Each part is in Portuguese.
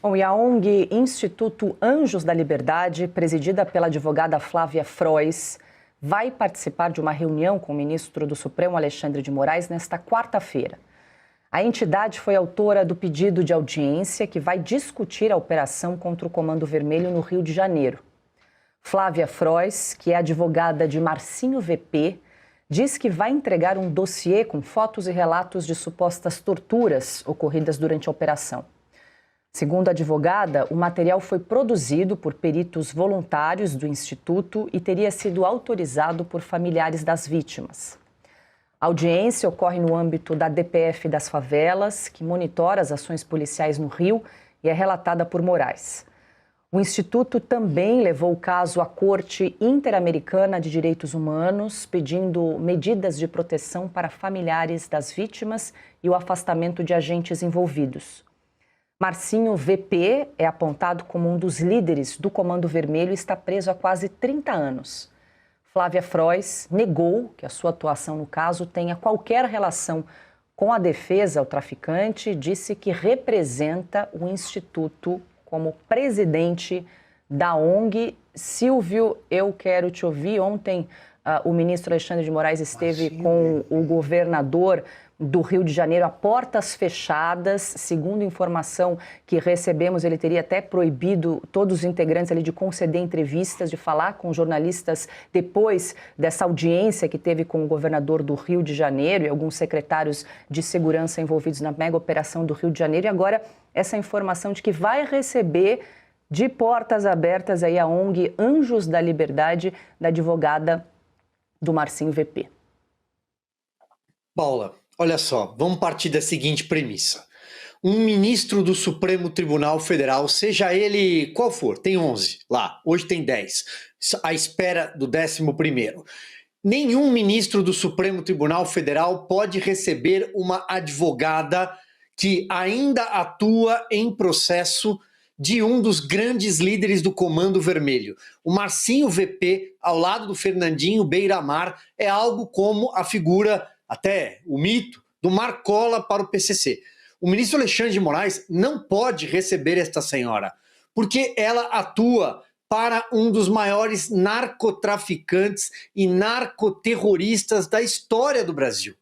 Bom, e a ONG Instituto Anjos da Liberdade, presidida pela advogada Flávia Frois, vai participar de uma reunião com o ministro do Supremo, Alexandre de Moraes, nesta quarta-feira. A entidade foi autora do pedido de audiência que vai discutir a operação contra o Comando Vermelho no Rio de Janeiro. Flávia Frois, que é advogada de Marcinho VP, diz que vai entregar um dossiê com fotos e relatos de supostas torturas ocorridas durante a operação. Segundo a advogada, o material foi produzido por peritos voluntários do Instituto e teria sido autorizado por familiares das vítimas. A audiência ocorre no âmbito da DPF das Favelas, que monitora as ações policiais no Rio e é relatada por Moraes. O Instituto também levou o caso à Corte Interamericana de Direitos Humanos, pedindo medidas de proteção para familiares das vítimas e o afastamento de agentes envolvidos. Marcinho VP é apontado como um dos líderes do Comando Vermelho e está preso há quase 30 anos. Flávia Frois negou que a sua atuação no caso tenha qualquer relação com a defesa ao traficante e disse que representa o Instituto como presidente da ONG. Silvio, eu quero te ouvir. Ontem, o ministro Alexandre de Moraes esteve com o governador do Rio de Janeiro a portas fechadas. Segundo informação que recebemos, ele teria até proibido todos os integrantes ali de conceder entrevistas, de falar com jornalistas depois dessa audiência que teve com o governador do Rio de Janeiro e alguns secretários de segurança envolvidos na mega operação do Rio de Janeiro. E agora essa informação de que vai receber de portas abertas aí a ONG Anjos da Liberdade, da advogada do Marcinho VP. Paula, olha só, vamos partir da seguinte premissa. Um ministro do Supremo Tribunal Federal, seja ele qual for, tem 11 lá, hoje tem 10, à espera do 11º. Nenhum ministro do Supremo Tribunal Federal pode receber uma advogada que ainda atua em processo de um dos grandes líderes do Comando Vermelho. O Marcinho VP, ao lado do Fernandinho Beiramar, é algo como a figura, até o mito, do Marcola para o PCC. O ministro Alexandre de Moraes não pode receber esta senhora, porque ela atua para um dos maiores narcotraficantes e narcoterroristas da história do Brasil.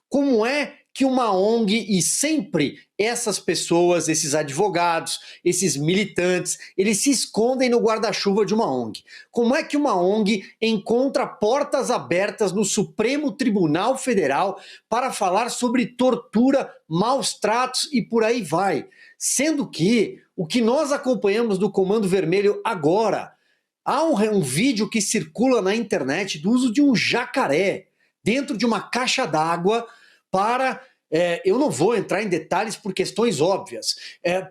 Como é que uma ONG, e sempre essas pessoas, esses advogados, esses militantes, eles se escondem no guarda-chuva de uma ONG? Como é que uma ONG encontra portas abertas no Supremo Tribunal Federal para falar sobre tortura, maus tratos e por aí vai? Sendo que o que nós acompanhamos do Comando Vermelho agora, há um vídeo que circula na internet do uso de um jacaré dentro de uma caixa d'água para, eu não vou entrar em detalhes por questões óbvias,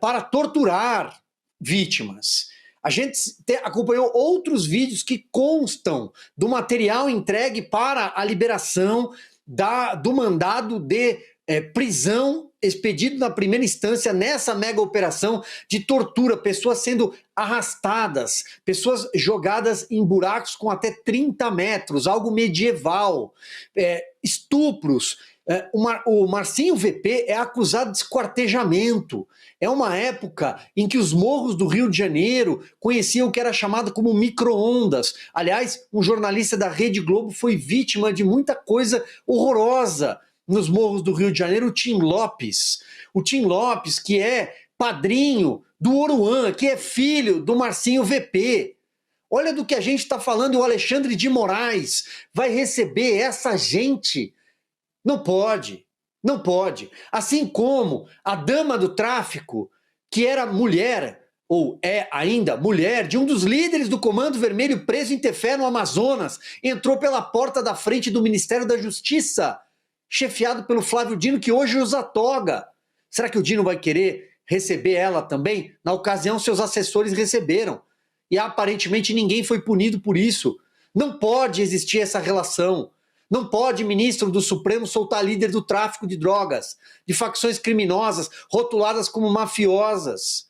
para torturar vítimas. A gente acompanhou outros vídeos que constam do material entregue para a liberação do mandado de prisão expedido na primeira instância nessa mega operação de tortura, pessoas sendo arrastadas, pessoas jogadas em buracos com até 30 metros, algo medieval, estupros. O Marcinho VP é acusado de esquartejamento. É uma época em que os morros do Rio de Janeiro conheciam o que era chamado como micro-ondas. Aliás, um jornalista da Rede Globo foi vítima de muita coisa horrorosa nos morros do Rio de Janeiro, o Tim Lopes. O Tim Lopes, que é padrinho do Oruan, que é filho do Marcinho VP. Olha do que a gente está falando, e o Alexandre de Moraes vai receber essa gente. Não pode, não pode. Assim como a dama do tráfico, que era mulher, ou é ainda mulher, de um dos líderes do Comando Vermelho preso em Tefé, no Amazonas, entrou pela porta da frente do Ministério da Justiça, chefiado pelo Flávio Dino, que hoje usa toga. Será que o Dino vai querer receber ela também? Na ocasião, seus assessores receberam. E aparentemente ninguém foi punido por isso. Não pode existir essa relação. Não pode ministro do Supremo soltar líder do tráfico de drogas, de facções criminosas, rotuladas como mafiosas.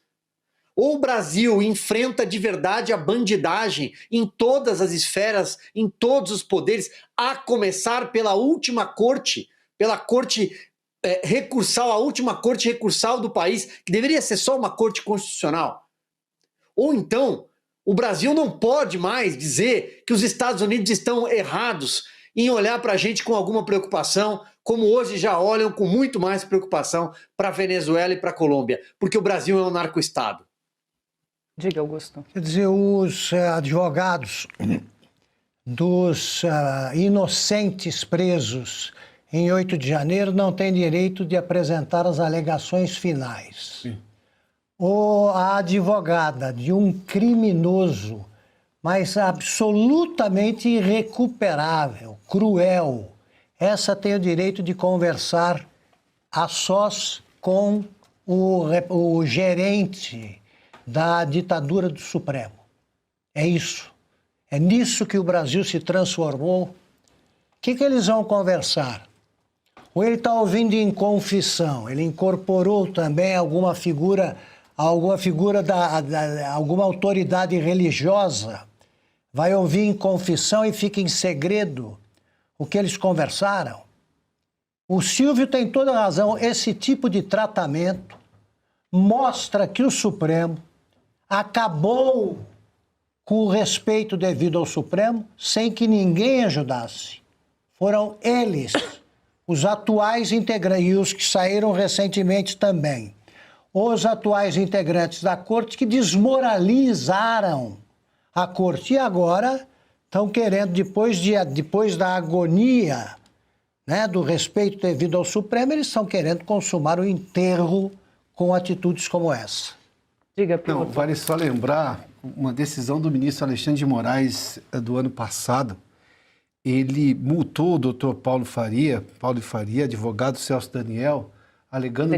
Ou o Brasil enfrenta de verdade a bandidagem em todas as esferas, em todos os poderes, a começar pela última corte, pela corte recursal, a última corte recursal do país, que deveria ser só uma corte constitucional. Ou então, o Brasil não pode mais dizer que os Estados Unidos estão errados em olhar para a gente com alguma preocupação, como hoje já olham com muito mais preocupação para a Venezuela e para a Colômbia, porque o Brasil é um narco-estado. Diga, Augusto. Quer dizer, os advogados dos inocentes presos em 8 de janeiro não têm direito de apresentar as alegações finais. Sim. Ou a advogada de um criminoso, mas absolutamente irrecuperável, cruel, essa tem o direito de conversar a sós com o gerente da ditadura do Supremo. É isso. É nisso que o Brasil se transformou. O que que eles vão conversar? Ou ele está ouvindo em confissão, ele incorporou também alguma figura alguma autoridade religiosa, vai ouvir em confissão e fica em segredo o que eles conversaram? O Silvio tem toda a razão, esse tipo de tratamento mostra que o Supremo acabou com o respeito devido ao Supremo sem que ninguém ajudasse. Foram eles, os atuais integrantes, e os que saíram recentemente também, os atuais integrantes da Corte que desmoralizaram a Corte. E agora estão querendo, depois da agonia, né, do respeito devido ao Supremo, eles estão querendo consumar o enterro com atitudes como essa. Diga, Piloto. Não, vale só lembrar uma decisão do ministro Alexandre de Moraes do ano passado. Ele multou o doutor Paulo Faria, advogado Celso Daniel, alegando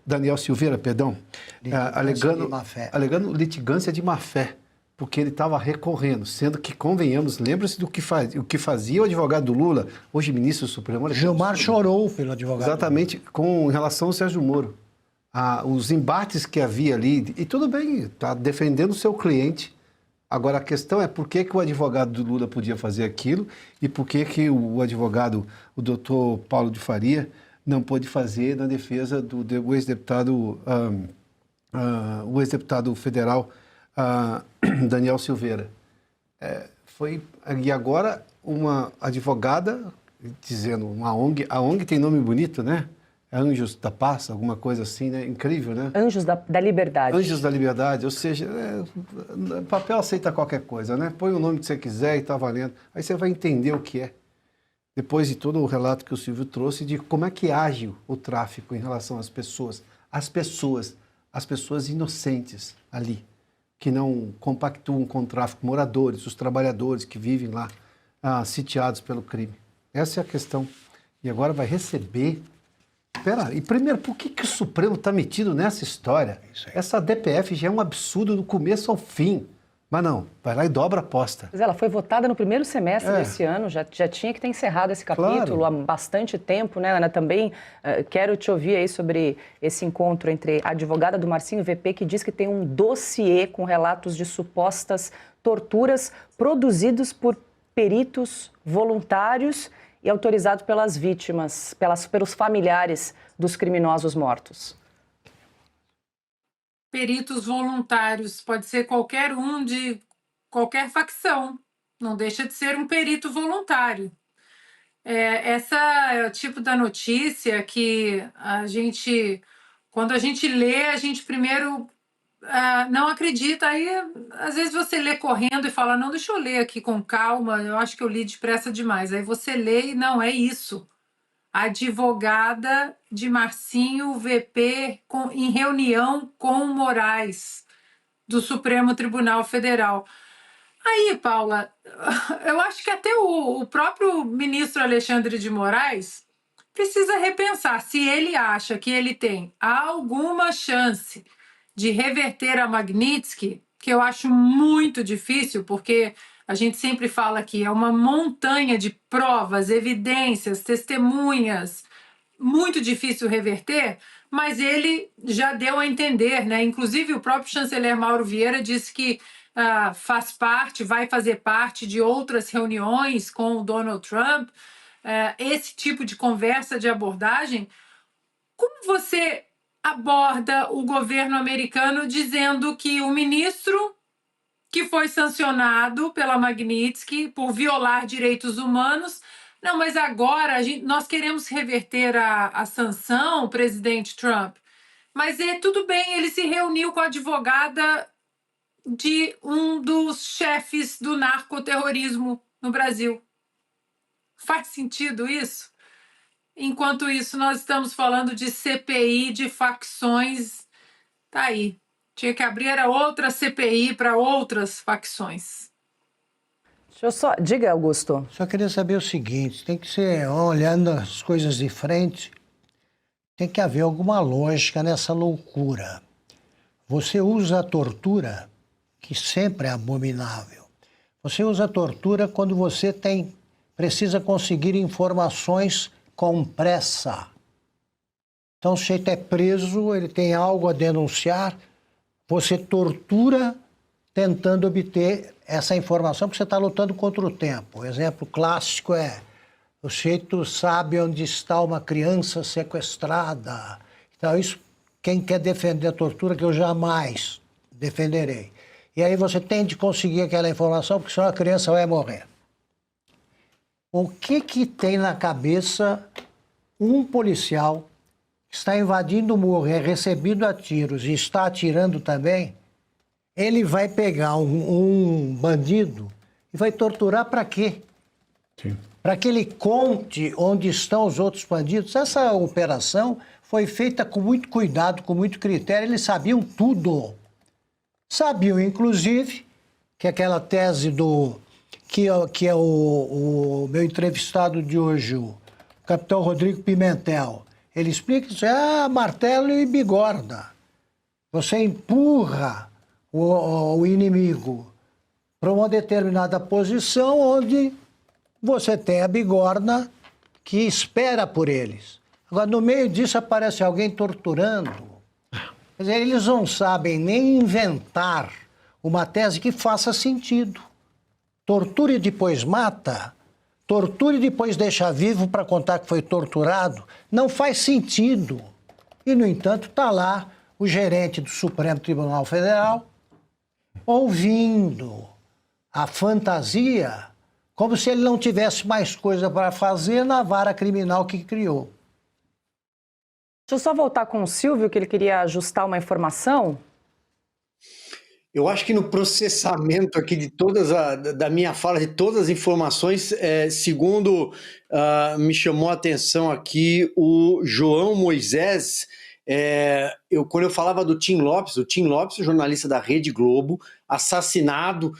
Daniel Silveira, perdão, alegando litigância de má-fé, porque ele estava recorrendo, sendo que, convenhamos, lembra-se do que fazia o advogado do Lula, hoje ministro do Supremo. Gilmar chorou pelo advogado. Exatamente, com relação ao Sérgio Moro. Os embates que havia ali, e tudo bem, está defendendo o seu cliente. Agora, a questão é por que o advogado do Lula podia fazer aquilo e por que o advogado, o doutor Paulo de Faria, não pôde fazer na defesa do ex-deputado federal Daniel Silveira. E agora uma advogada dizendo, a ONG tem nome bonito, né? Anjos da Paz, alguma coisa assim, né? Incrível, né? Anjos da Liberdade. Anjos da Liberdade, ou seja, papel aceita qualquer coisa, né? Põe o nome que você quiser e tá valendo. Aí você vai entender o que é. Depois de todo o relato que o Silvio trouxe de como é que age o tráfico em relação às pessoas. As pessoas inocentes ali, que não compactuam com o tráfico, moradores, os trabalhadores que vivem lá, sitiados pelo crime. Essa é a questão. E agora vai receber... Espera, e primeiro, por que o Supremo está metido nessa história? Essa DPF já é um absurdo do começo ao fim. Mas não, vai lá e dobra a aposta. Mas ela foi votada no primeiro semestre desse ano, já tinha que ter encerrado esse capítulo há bastante tempo, né, Ana? Também quero te ouvir aí sobre esse encontro entre a advogada do Marcinho VP, que diz que tem um dossiê com relatos de supostas torturas produzidos por peritos voluntários e autorizados pelas vítimas, pelos familiares dos criminosos mortos. Peritos voluntários, pode ser qualquer um de qualquer facção, não deixa de ser um perito voluntário. Essa é o tipo da notícia que quando a gente lê, a gente primeiro não acredita, aí às vezes você lê correndo e fala, não, deixa eu ler aqui com calma, eu acho que eu li depressa demais. Aí você lê e não, é isso. Advogada de Marcinho VP em reunião com Moraes, do Supremo Tribunal Federal. Aí, Paula, eu acho que até o próprio ministro Alexandre de Moraes precisa repensar se ele acha que ele tem alguma chance de reverter a Magnitsky, que eu acho muito difícil, porque a gente sempre fala que é uma montanha de provas, evidências, testemunhas, muito difícil reverter, mas ele já deu a entender, né? Inclusive o próprio chanceler Mauro Vieira disse que vai fazer parte de outras reuniões com o Donald Trump, esse tipo de conversa, de abordagem, Como você aborda o governo americano dizendo que o ministro que foi sancionado pela Magnitsky por violar direitos humanos, não, mas agora nós queremos reverter a sanção, o presidente Trump, mas tudo bem, ele se reuniu com a advogada de um dos chefes do narcoterrorismo no Brasil. Faz sentido isso? Enquanto isso, nós estamos falando de CPI, de facções. Tá aí. Tinha que abrir era outra CPI para outras facções. Deixa eu só... Diga, Augusto. Só queria saber o seguinte, tem que ser, olhando as coisas de frente, tem que haver alguma lógica nessa loucura. Você usa a tortura, que sempre é abominável. Você usa a tortura quando você precisa conseguir informações com pressa. Então, o sujeito é preso, ele tem algo a denunciar, você tortura tentando obter essa informação, porque você está lutando contra o tempo. O exemplo clássico é, o sujeito sabe onde está uma criança sequestrada. Então, isso, quem quer defender a tortura, que eu jamais defenderei. E aí você tem de conseguir aquela informação, porque senão a criança vai morrer. O que tem na cabeça um policial que está invadindo o morro, é recebido a tiros e está atirando também? Ele vai pegar um bandido e vai torturar para quê? Para que ele conte onde estão os outros bandidos. Essa operação foi feita com muito cuidado, com muito critério. Eles sabiam tudo. Sabiam, inclusive, que aquela tese que é o meu entrevistado de hoje, o capitão Rodrigo Pimentel, ele explica isso, martelo e bigorna. Você empurra o inimigo para uma determinada posição onde você tem a bigorna que espera por eles. Agora, no meio disso aparece alguém torturando. Quer dizer, eles não sabem nem inventar uma tese que faça sentido. Tortura e depois mata, tortura e depois deixa vivo para contar que foi torturado, não faz sentido. E, no entanto, está lá o gerente do Supremo Tribunal Federal ouvindo a fantasia como se ele não tivesse mais coisa para fazer na vara criminal que criou. Deixa eu só voltar com o Silvio, que ele queria ajustar uma informação. Eu acho que no processamento aqui de da minha fala, de todas as informações, segundo me chamou a atenção aqui o João Moisés, quando eu falava do Tim Lopes, o jornalista da Rede Globo, assassinado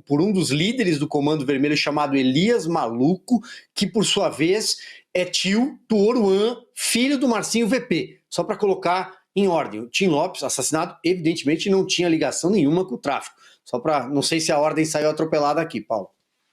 por um dos líderes do Comando Vermelho chamado Elias Maluco, que por sua vez é tio do Oruan, filho do Marcinho VP. Só para colocar em ordem, o Tim Lopes, assassinado, evidentemente não tinha ligação nenhuma com o tráfico. Só para, não sei se a ordem saiu atropelada aqui, Paulo.